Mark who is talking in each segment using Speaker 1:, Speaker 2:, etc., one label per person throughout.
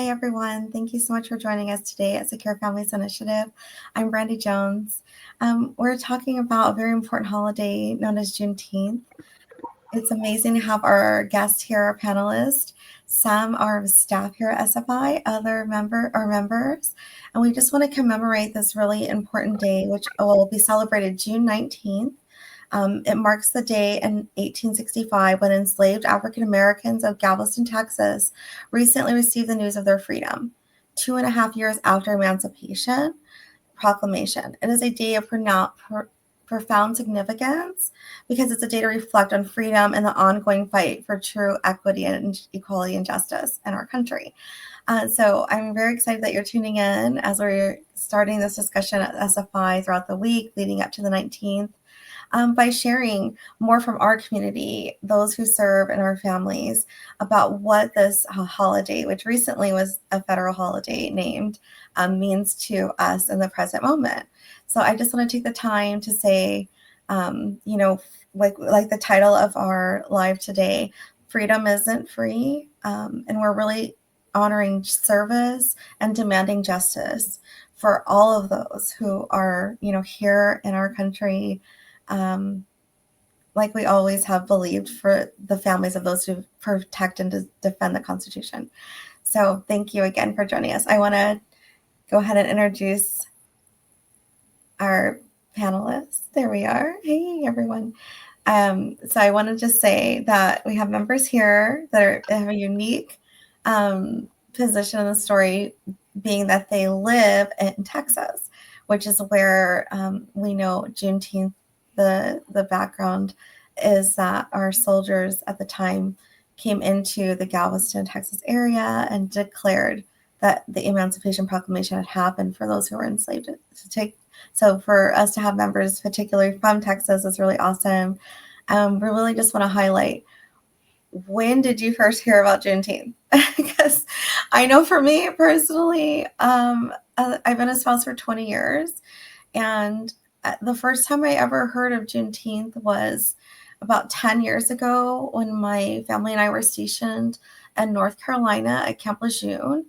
Speaker 1: Hi, everyone. Thank you so much for joining us today at Secure Families Initiative. I'm Brandy Jones. We're talking about a very important holiday known as Juneteenth. It's amazing to have our guests here, our panelists. Some are staff here at SFI, other members, and we just want to commemorate this really important day, which will be celebrated June 19th. It marks the day in 1865 when enslaved African Americans of Galveston, Texas, recently received the news of their freedom. 2.5 years after Emancipation Proclamation, it is a day of profound significance because it's a day to reflect on freedom and the ongoing fight for true equity and equality and justice in our country. So I'm very excited that you're tuning in as we're starting this discussion at SFI throughout the week leading up to the 19th. By sharing more from our community, those who serve and our families, about what this holiday, which recently was a federal holiday named, means to us in the present moment. So I just want to take the time to say, like the title of our live today, freedom isn't free, and we're really honoring service and demanding justice for all of those who are, here in our country, like we always have believed, for the families of those who protect and defend the Constitution. So thank you again for joining us. I want to go ahead and introduce our panelists. There we are. Hey, everyone. So I want to just say that we have members here that have a unique position in the story, being that they live in Texas, which is where we know Juneteenth. The background is that our soldiers at the time came into the Galveston, Texas area and declared that the Emancipation Proclamation had happened for those who were enslaved. So for us to have members, particularly from Texas, is really awesome. We really just want to highlight, when did you first hear about Juneteenth? Because I know for me personally, I've been a spouse for 20 years, and the first time I ever heard of Juneteenth was about 10 years ago when my family and I were stationed in North Carolina at Camp Lejeune,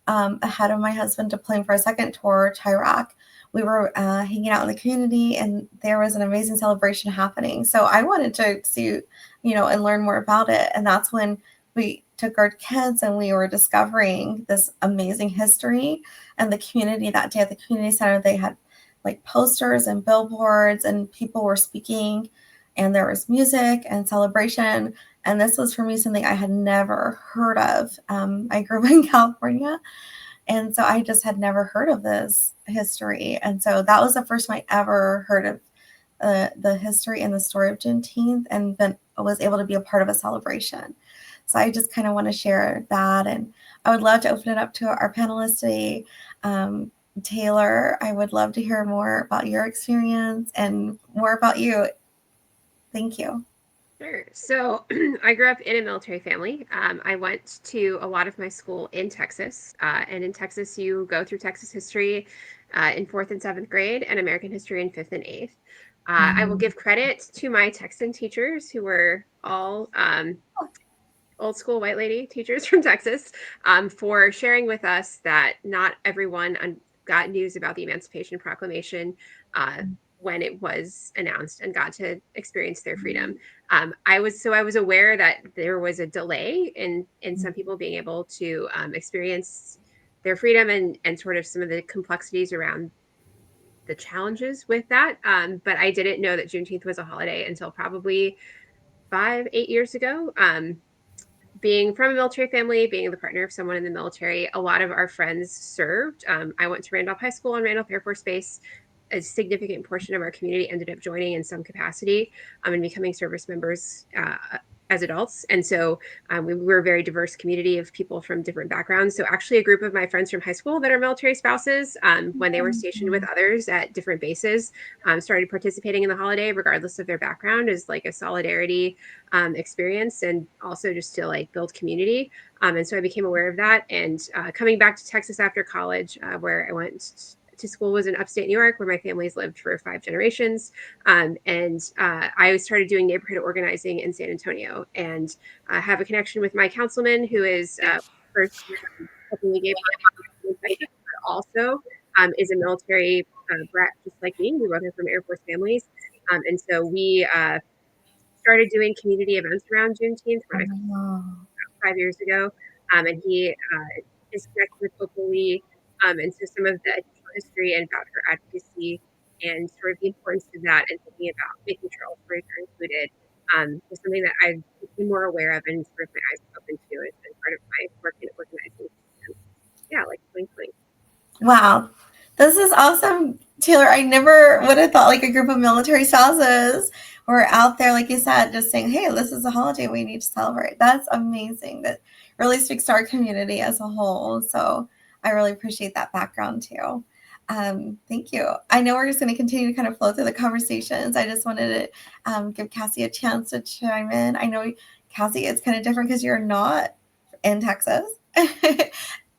Speaker 1: ahead of my husband deploying for a second tour to Iraq. We were hanging out in the community, and there was an amazing celebration happening. So I wanted to see, and learn more about it. And that's when we took our kids and we were discovering this amazing history. And the community that day at the community center, they had like posters and billboards, and people were speaking, and there was music and celebration. And this was, for me, something I had never heard of. I grew up in California, and so I just had never heard of this history. And so that was the first time I ever heard of the history and the story of Juneteenth, and then was able to be a part of a celebration. So I just kind of want to share that. And I would love to open it up to our panelists today. Taylor, I would love to hear more about your experience and more about you. Thank you.
Speaker 2: Sure. So I grew up in a military family. I went to a lot of my school in Texas. And in Texas, you go through Texas history in 4th and 7th grade, and American history in 5th and 8th. I will give credit to my Texan teachers, who were all old school white lady teachers from Texas, for sharing with us that not everyone got news about the Emancipation Proclamation when it was announced and got to experience their freedom. I was aware that there was a delay in some people being able to experience their freedom and sort of some of the complexities around the challenges with that. But I didn't know that Juneteenth was a holiday until probably 5-8 years ago. Being from a military family, being the partner of someone in the military, a lot of our friends served. I went to Randolph High School and Randolph Air Force Base. A significant portion of our community ended up joining in some capacity and becoming service members as adults. And so we were a very diverse community of people from different backgrounds. So actually a group of my friends from high school that are military spouses, when they were stationed with others at different bases, started participating in the holiday regardless of their background, as like a solidarity experience, and also just to like build community. And so I became aware of that. And coming back to Texas after college, where I went to school, was in upstate New York, where my family's lived for 5 generations. I started doing neighborhood organizing in San Antonio, and have a connection with my councilman, who is first something we gave in Texas, but also is a military brat just like me. We both are from Air Force families. And so we started doing community events around Juneteenth when I
Speaker 1: Oh,
Speaker 2: 5 years ago. And he is connected with locally. And so some of the educational history and about her advocacy and sort of the importance of that and thinking about making sure all stories are included was something that I've become more aware of and sort of my eyes open to as part of my work in organizing. Yeah, like 2020.
Speaker 1: wow. This is awesome, Taylor. I never would have thought like a group of military spouses were out there, like you said, just saying, hey, this is a holiday we need to celebrate. That's amazing. That really speaks to our community as a whole. So I really appreciate that background too. Thank you. I know we're just going to continue to kind of flow through the conversations. I just wanted to give Cassie a chance to chime in. I know, Cassie, it's kind of different because you're not in Texas.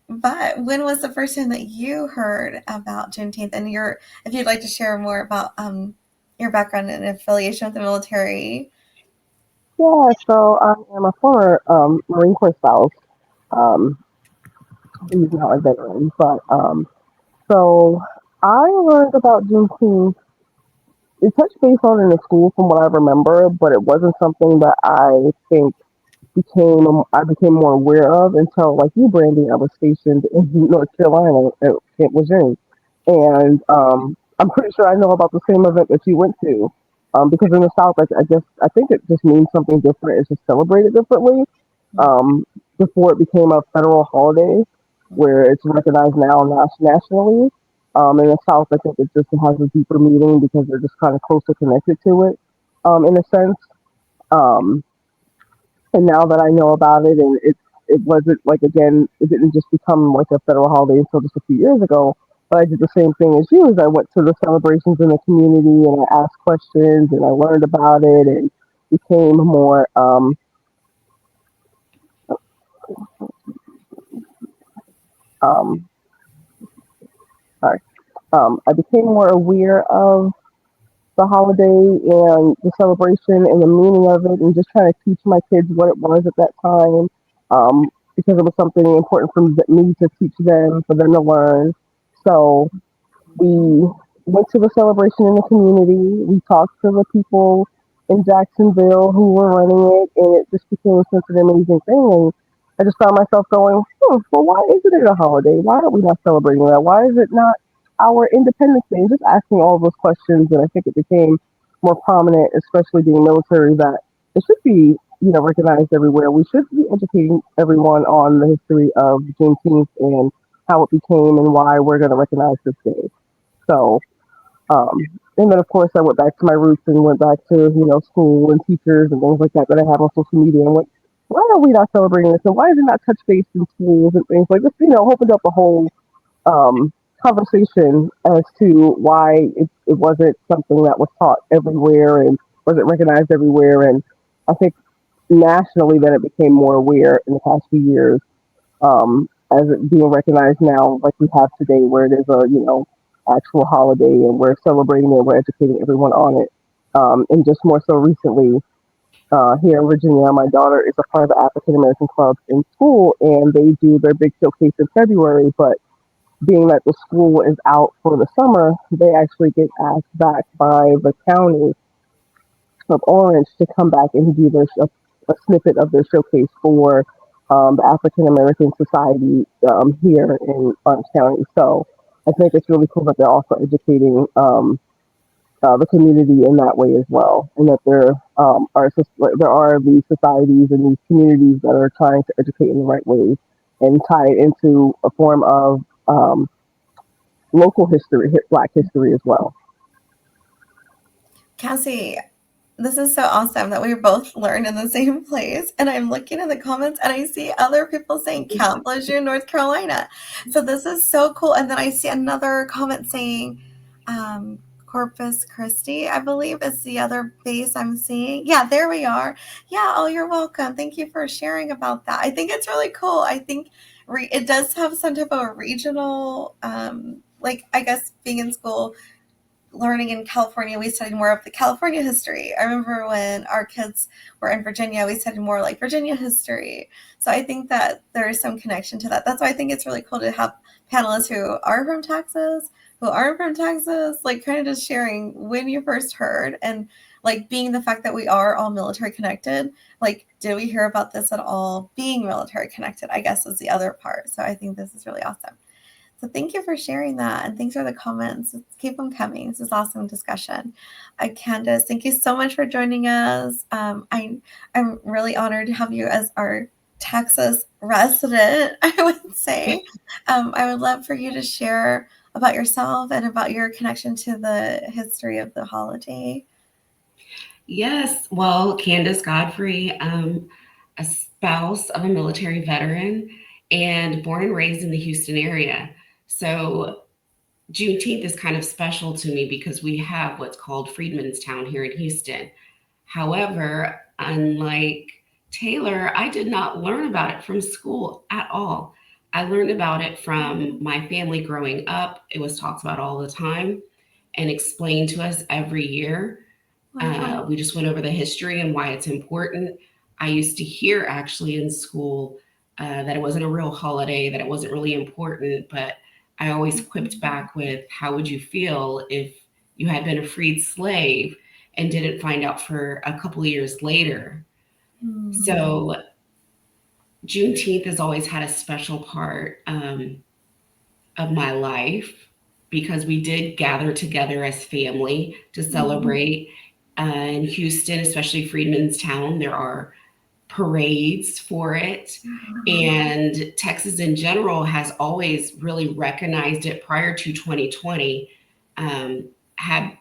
Speaker 1: But when was the first time that you heard about Juneteenth? And if you'd like to share more about your background and affiliation with the military.
Speaker 3: Yeah, so I am a former Marine Corps spouse. Um, he's now a veteran, but so I learned about Juneteenth. It touched base on in the school from what I remember, but it wasn't something that I became more aware of until like you, Brandy. I was stationed in North Carolina at Camp Lejeune, and I'm pretty sure I know about the same event that you went to. Because in the South, I think it just means something different. It's just celebrated differently. Um, Before it became a federal holiday, where it's recognized now nationally. In the South, I think it just has a deeper meaning because they're just kind of closer connected to it, in a sense. Um, and now that I know about it, and it wasn't like again, it didn't just become like a federal holiday until just a few years ago. But I did the same thing as you. As I went to the celebrations in the community and I asked questions and I learned about it and became more um, sorry, I became more aware of the holiday and the celebration and the meaning of it, and just trying to teach my kids what it was at that time, because it was something important for me to teach them, for them to learn. So we went to the celebration in the community. We talked to the people in Jacksonville who were running it, and it just became such an amazing thing. And I just found myself going, well, why isn't it a holiday? Why are we not celebrating that? Why is it not our Independence Day? And just asking all those questions, and I think it became more prominent, especially being military, that it should be, recognized everywhere. We should be educating everyone on the history of Juneteenth and how it became and why we're going to recognize this day. So, um, and then of course I went back to my roots and went back to school and teachers and things like that I have on social media and went, why are we not celebrating this and why is it not touch base in schools and things like this? Opened up a whole um, conversation as to why it wasn't something that was taught everywhere and wasn't recognized everywhere. And I think nationally that it became more aware in the past few years, as it being recognized now, like we have today, where it is a actual holiday and we're celebrating it, we're educating everyone on it. And just more so recently, here in Virginia, my daughter is a part of the African American club in school, and they do their big showcase in February. But being that the school is out for the summer, they actually get asked back by the county of Orange to come back and do a snippet of their showcase for the African American Society here in Orange County. So I think it's really cool that they're also educating the community in that way as well, and that there are these societies and these communities that are trying to educate in the right ways and tie it into a form of local history, Black history as well.
Speaker 1: Cassie, this is so awesome that we both learned in the same place. And I'm looking in the comments and I see other people saying Camp Lejeune, North Carolina. So this is so cool. And then I see another comment saying Corpus Christi, I believe is the other base I'm seeing. Yeah, there we are. Yeah, oh, you're welcome. Thank you for sharing about that. I think it's really cool. I think it does have some type of a regional, like I guess being in school, learning in California, we studied more of the California history. I remember when our kids were in Virginia, we studied more like Virginia history. So I think that there is some connection to that. That's why I think it's really cool to have panelists who are from Texas, who aren't from Texas, like kind of just sharing when you first heard, and like being the fact that we are all military connected. Like, did we hear about this at all? Being military connected, I guess, is the other part. So I think this is really awesome. So thank you for sharing that, and thanks for the comments. Let's keep them coming. This is awesome discussion. Candace, thank you so much for joining us. I'm really honored to have you as our Texas resident, I would say. I would love for you to share about yourself and about your connection to the history of the holiday.
Speaker 4: Yes, well, Candace Godfrey, a spouse of a military veteran and born and raised in the Houston area. So Juneteenth is kind of special to me because we have what's called Freedmen's Town here in Houston. However, unlike Taylor, I did not learn about it from school at all. I learned about it from my family growing up. It was talked about all the time and explained to us every year. We just went over the history and why it's important. I used to hear actually in school that it wasn't a real holiday, that it wasn't really important, but I always quipped back with, how would you feel if you had been a freed slave and didn't find out for a couple of years later? Mm-hmm. So Juneteenth has always had a special part of my life because we did gather together as family to celebrate. In Houston, especially Freedmen's Town, there are parades for it. And Texas in general has always really recognized it. Prior to 2020, had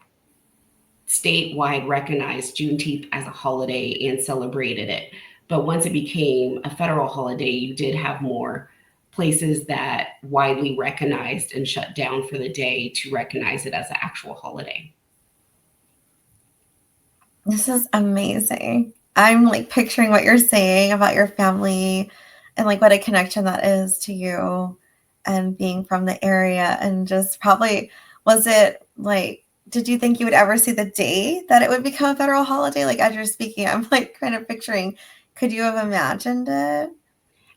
Speaker 4: statewide recognized Juneteenth as a holiday and celebrated it. But once it became a federal holiday, you did have more places that widely recognized and shut down for the day to recognize it as an actual holiday.
Speaker 1: This is amazing. I'm like picturing what you're saying about your family and like what a connection that is to you and being from the area. And just probably, was it like, did you think you would ever see the day that it would become a federal holiday? Like, as you're speaking, I'm like kind of picturing, could you have imagined it?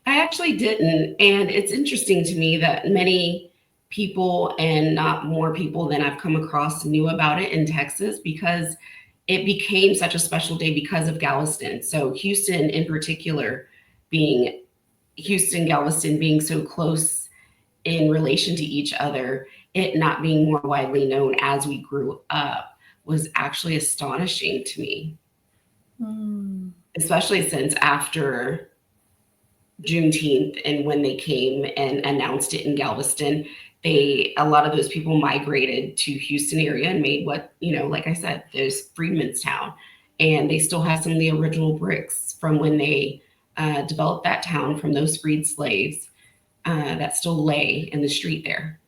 Speaker 4: I actually didn't. And it's interesting to me that many people, and not more people than I've come across, knew about it in Texas because it became such a special day because of Galveston. So Houston in particular, Galveston being so close in relation to each other, it not being more widely known as we grew up was actually astonishing to me. Especially since after Juneteenth and when they came and announced it in Galveston, a lot of those people migrated to Houston area and made what, like I said, there's Freedmen's Town, and they still have some of the original bricks from when they developed that town from those freed slaves that still lay in the street there.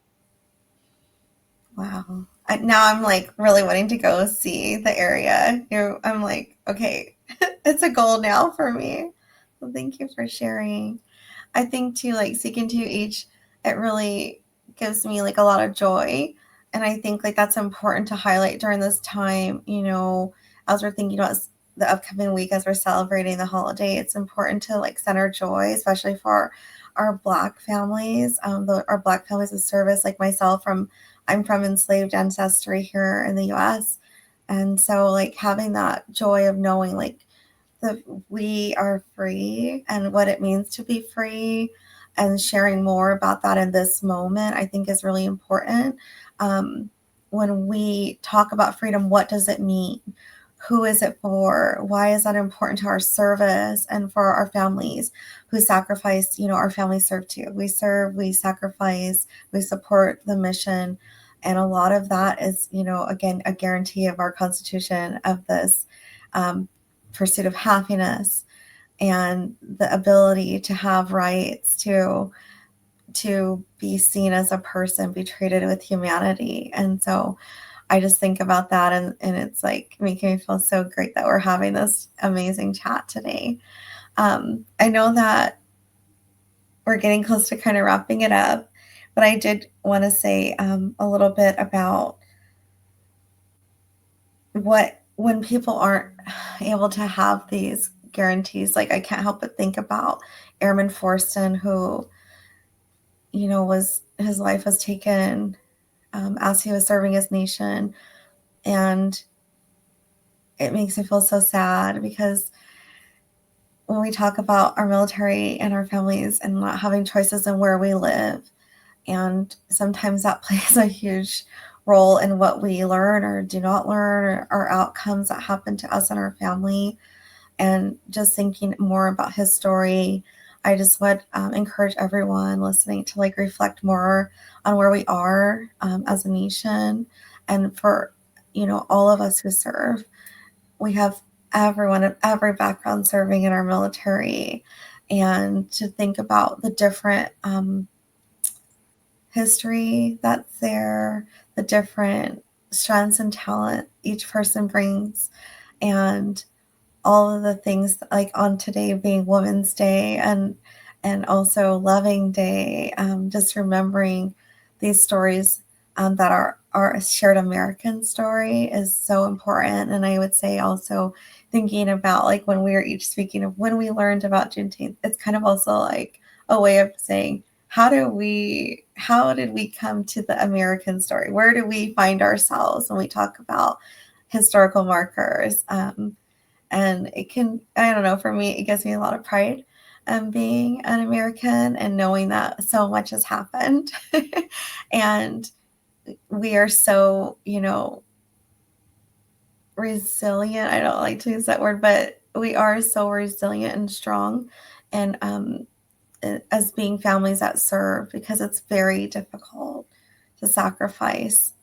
Speaker 1: Wow. Now I'm like really wanting to go see the area. I'm like, okay, it's a goal now for me. So thank you for sharing. I think too, like speaking to you each, it really gives me like a lot of joy. And I think like that's important to highlight during this time, as we're thinking about the upcoming week, as we're celebrating the holiday, it's important to like center joy, especially for our Black families, our Black families of service, like myself. I'm from enslaved ancestry here in the U.S. And so like having that joy of knowing like that we are free and what it means to be free, and sharing more about that in this moment, I think is really important. When we talk about freedom, what does it mean? Who is it for? Why is that important to our service and for our families who sacrifice? Our families serve too. We serve, we sacrifice, we support the mission. And a lot of that is, again, a guarantee of our Constitution, of this pursuit of happiness and the ability to have rights, to be seen as a person, be treated with humanity. And so I just think about that, and it's like making me feel so great that we're having this amazing chat today. I know that we're getting close to kind of wrapping it up, but I did want to say a little bit about when people aren't able to have these guarantees, like I can't help but think about Airman Forston, who, was his life was taken as he was serving his nation, and it makes me feel so sad because when we talk about our military and our families and not having choices in where we live, and sometimes that plays a huge role in what we learn or do not learn, or outcomes that happen to us and our family. And just thinking more about his story, I just would encourage everyone listening to reflect more on where we are as a nation, and for all of us who serve. We have everyone of every background serving in our military, and to think about the different history that's there, the different strengths and talent each person brings, and all of the things like on today being Women's Day, and also Loving Day, just remembering these stories that are our shared American story is so important. And I would say also thinking about when we were each speaking of when we learned about Juneteenth, it's kind of also like a way of saying, how did we come to the American story? Where do we find ourselves when we talk about historical markers? And it can, I don't know, for me, it gives me a lot of pride being an American and knowing that so much has happened. And we are so, resilient. I don't like to use that word, but we are so resilient and strong. And as being families that serve, because it's very difficult to sacrifice.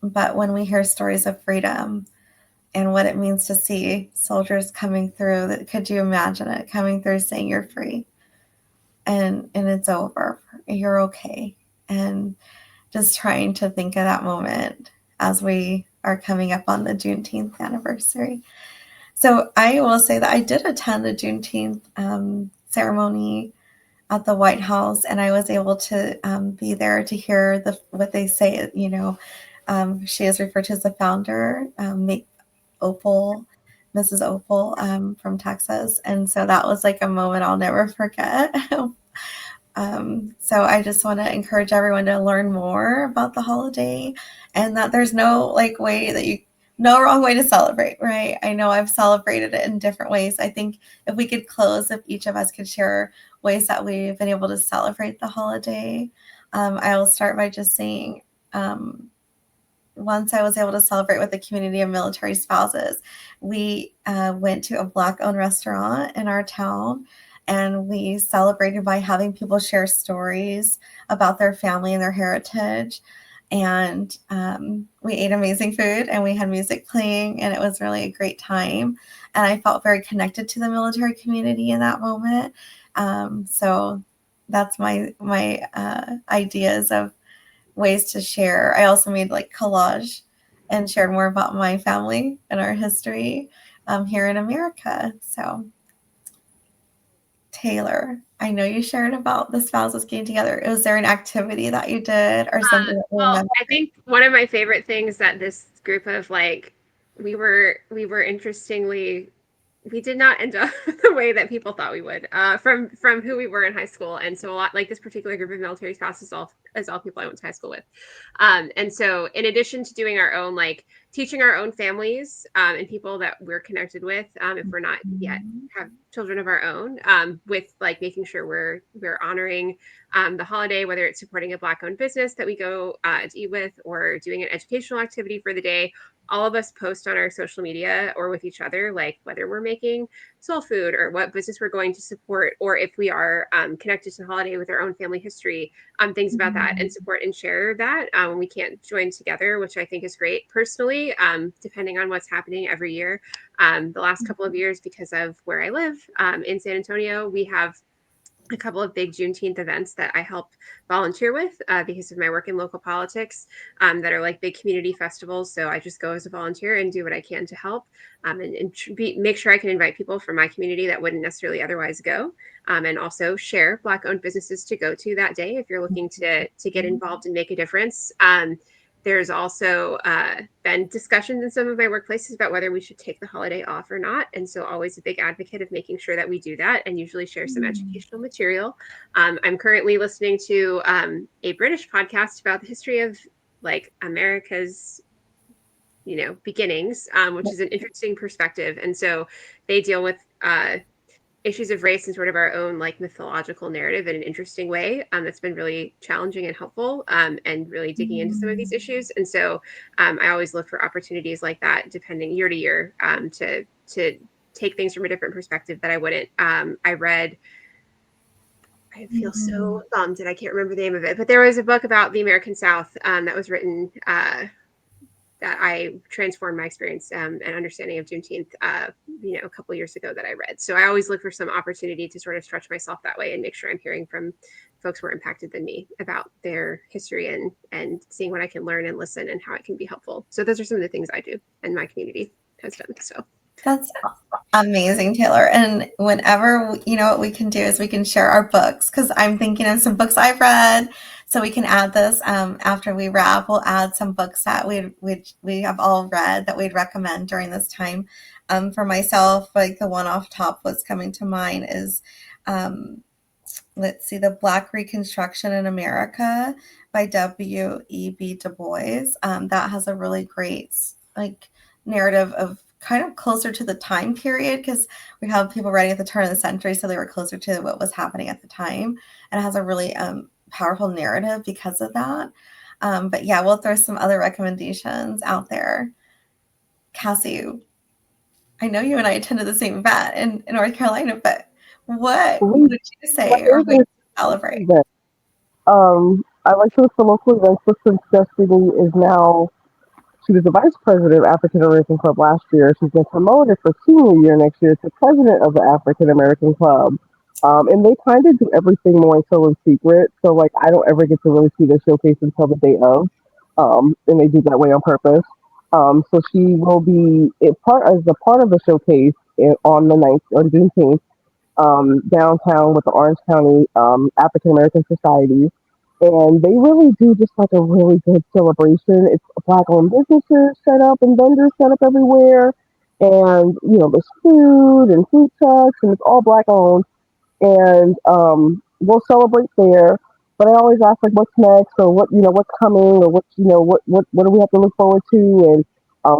Speaker 1: But when we hear stories of freedom, and what it means to see soldiers coming through, could you imagine it, coming through saying you're free and it's over, you're okay, and just trying to think of that moment as we are coming up on the Juneteenth anniversary. So I will say that I did attend the Juneteenth ceremony at the White House, and I was able to be there to hear what they say. She is referred to as the founder, Opal, Mrs. Opal from Texas. And so that was a moment I'll never forget. So I just want to encourage everyone to learn more about the holiday, and that there's no no wrong way to celebrate, right? I know I've celebrated it in different ways. I think if we could close, if each of us could share ways that we've been able to celebrate the holiday. I will start by just saying, once I was able to celebrate with a community of military spouses. We went to a Black-owned restaurant in our town, and we celebrated by having people share stories about their family and their heritage. And we ate amazing food, and we had music playing, and it was really a great time. And I felt very connected to the military community in that moment. So that's my ideas of ways to share. I also made collage and shared more about my family and our history here in America. So Taylor, I know you shared about the spouses getting together. Was there an activity that you did or something that you
Speaker 2: Well,
Speaker 1: remember?
Speaker 2: I think one of my favorite things that this group of we were interestingly, we did not end up the way that people thought we would from who we were in high school. And so a lot this particular group of military spouses is all people I went to high school with. And so in addition to doing our own teaching our own families and people that we're connected with, if we're not yet have children of our own, with making sure we're honoring the holiday, whether it's supporting a Black-owned business that we go to eat with, or doing an educational activity for the day. All of us post on our social media or with each other, whether we're making soul food or what business we're going to support, or if we are connected to the holiday with our own family history, things about that, and support and share that when we can't join together, which I think is great personally, depending on what's happening every year. The last couple of years, because of where I live in San Antonio, we have a couple of big Juneteenth events that I help volunteer with because of my work in local politics, that are big community festivals. So I just go as a volunteer and do what I can to help, and make sure I can invite people from my community that wouldn't necessarily otherwise go, and also share Black-owned businesses to go to that day if you're looking to get involved and make a difference. There's also been discussions in some of my workplaces about whether we should take the holiday off or not. And so always a big advocate of making sure that we do that and usually share some educational material. I'm currently listening to a British podcast about the history of like America's beginnings, which is an interesting perspective. And so they deal with issues of race and sort of our own like mythological narrative in an interesting way, that's been really challenging and helpful, and really digging into some of these issues. And so I always look for opportunities like that, depending year to year, to take things from a different perspective that I wouldn't. I feel so bummed that I can't remember the name of it, but there was a book about the American South that was written that I transformed my experience and understanding of Juneteenth, a couple years ago that I read. So I always look for some opportunity to sort of stretch myself that way and make sure I'm hearing from folks more impacted than me about their history and seeing what I can learn and listen and how it can be helpful. So those are some of the things I do and my community has done. So
Speaker 1: That's amazing, Taylor. And whenever, what we can do is we can share our books, because I'm thinking of some books I've read. So we can add this after we wrap. We'll add some books that we have all read that we'd recommend during this time. For myself, like the one off top was coming to mind is, let's see, The Black Reconstruction in America by W.E.B. Du Bois. That has a really great narrative of kind of closer to the time period, because we have people writing at the turn of the century, so they were closer to what was happening at the time, and it has a really powerful narrative because of that. But yeah, we'll throw some other recommendations out there. Cassie, I know you and I attended the same event in North Carolina, but what would you say or would you celebrate?
Speaker 3: I like to look for local events, but since Destiny is now, she was the vice president of African American Club last year. She's been promoted for senior year next year to president of the African American Club. And they kind of do everything more so in secret. So like I don't ever get to really see their showcase until the day of. And they do that way on purpose. So she will be as a part of the showcase on the 9th on Juneteenth, downtown with the Orange County African American Society. And they really do just like a really good celebration. It's black owned businesses set up and vendors set up everywhere. And, there's food and food trucks and it's all black owned. And we'll celebrate there. But I always ask like what's next or what's coming or what do we have to look forward to and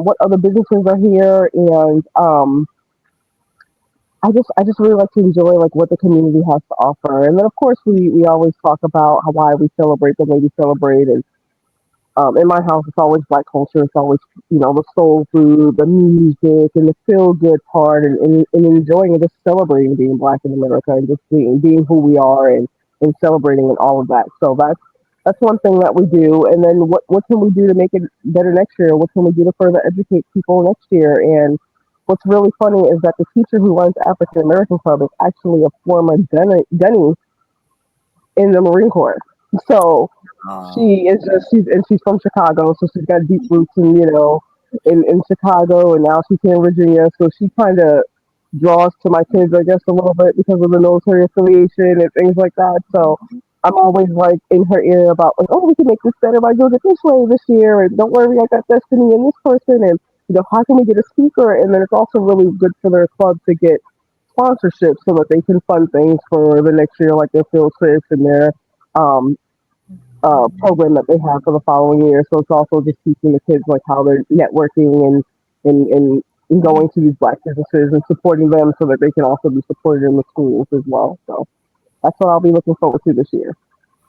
Speaker 3: what other businesses are here and I just really like to enjoy like what the community has to offer. And then of course we always talk about why we celebrate the way we celebrate and in my house, it's always black culture. It's always, the soul food, the music, and the feel good part, and enjoying and just celebrating being black in America and just being who we are and celebrating and all of that. So that's one thing that we do. And then what can we do to make it better next year? What can we do to further educate people next year? And what's really funny is that the teacher who runs African American Club is actually a former Gunny in the Marine Corps. So she's from Chicago, so she's got deep roots in Chicago, and now she's here in Virginia. So she kind of draws to my kids, I guess, a little bit because of the military affiliation and things like that. So I'm always like in her ear about like, oh, we can make this better by doing it this way this year, and don't worry, I got Destiny and this person, and how can we get a speaker? And then it's also really good for their club to get sponsorships so that they can fund things for the next year, like their field trips and their um, program that they have for the following year. So it's also just teaching the kids like how they're networking and going to these black businesses and supporting them so that they can also be supported in the schools as well. So that's what I'll be looking forward to this year.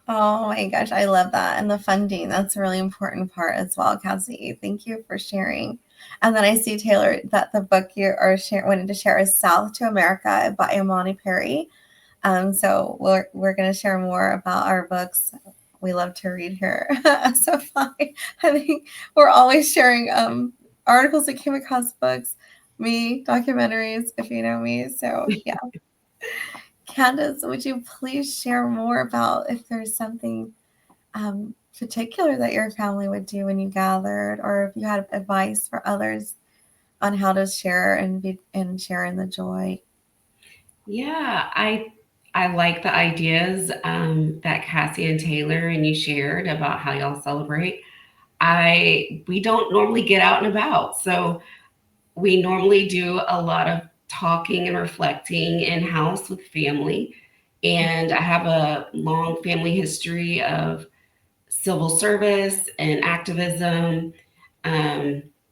Speaker 1: Oh my gosh, I love that. And the funding, that's a really important part as well, Cassie. Thank you for sharing. And then I see, Taylor, that the book you are wanting to share is South to America by Imani Perry. So we're going to share more about our books. We love to read here. So I think we're always sharing articles that came across books, me, documentaries, if you know me. So yeah. Candace, would you please share more about if there's something particular that your family would do when you gathered, or if you had advice for others on how to share and share in the joy?
Speaker 4: Yeah, I like the ideas that Cassie and Taylor and you shared about how y'all celebrate. we don't normally get out and about. So we normally do a lot of talking and reflecting in-house with family. And I have a long family history of civil service and activism.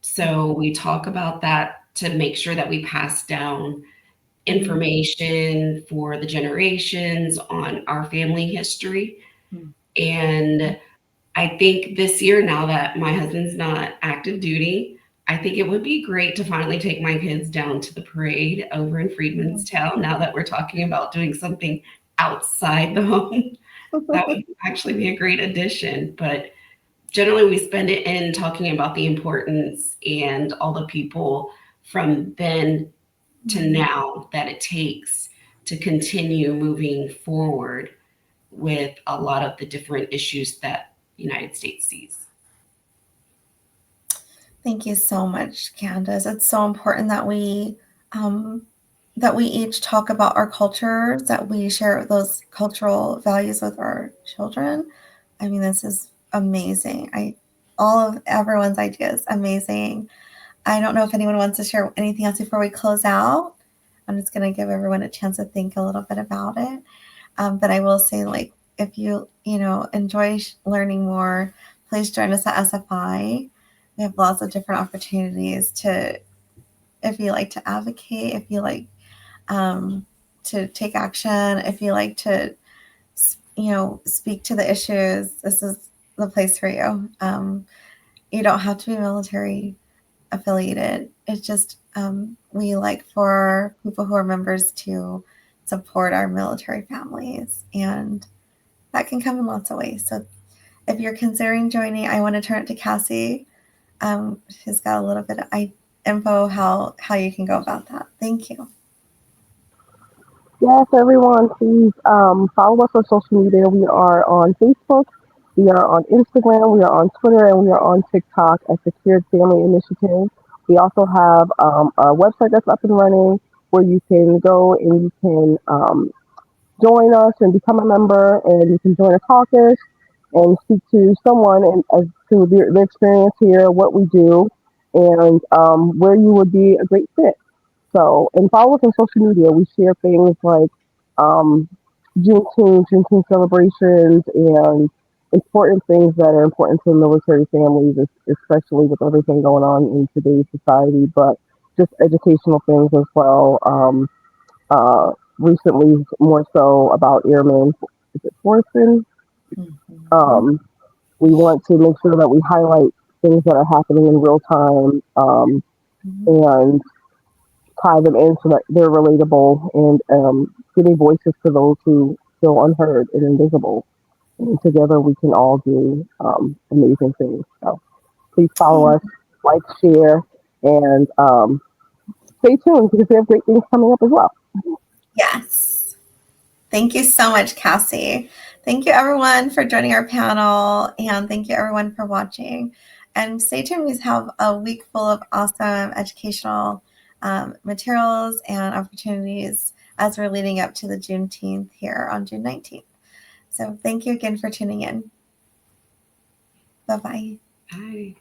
Speaker 4: So we talk about that to make sure that we pass down information for the generations on our family history. And I think this year, now that my husband's not active duty, I think it would be great to finally take my kids down to the parade over in Freedmanstown now that we're talking about doing something outside the home. That would actually be a great addition. But generally, we spend it in talking about the importance and all the people from then to now that it takes to continue moving forward with a lot of the different issues that the United States sees.
Speaker 1: Thank you so much, Candace. It's so important that we each talk about our cultures, that we share those cultural values with our children. I mean, this is amazing. All of everyone's ideas, amazing. I don't know if anyone wants to share anything else before we close out. I'm just going to give everyone a chance to think a little bit about it. But I will say, like, if you enjoy learning more, please join us at SFI. We have lots of different opportunities if you like to advocate, if you like to take action, if you like to, speak to the issues, this is the place for you. You don't have to be military affiliated. It's just we like for people who are members to support our military families, and that can come in lots of ways. So if you're considering joining, I want to turn it to Cassie. She's got a little bit of info how you can go about that. Thank you.
Speaker 3: Yes, everyone, please follow us on social media. We are on Facebook, we are on Instagram, we are on Twitter, and we are on TikTok at Secured Family Initiative. We also have a website that's up and running where you can go and you can join us and become a member, and you can join a caucus and speak to someone and as to the experience here, what we do, and where you would be a great fit. So, and follow us on social media. We share things like um, Juneteenth celebrations, and important things that are important to military families, especially with everything going on in today's society, but just educational things as well. Uh, Recently, more so about airmen. Is it Forson? Um, we want to make sure that we highlight things that are happening in real time, and tie them in so that they're relatable, and giving voices to those who feel unheard and invisible. And together we can all do amazing things. So please follow us, like, share, and stay tuned because we have great things coming up as well.
Speaker 1: Yes. Thank you so much, Cassie. Thank you, everyone, for joining our panel, and thank you, everyone, for watching. And stay tuned. We have a week full of awesome educational materials and opportunities as we're leading up to the Juneteenth here on June 19th. So thank you again for tuning in. Bye-bye.
Speaker 4: Bye.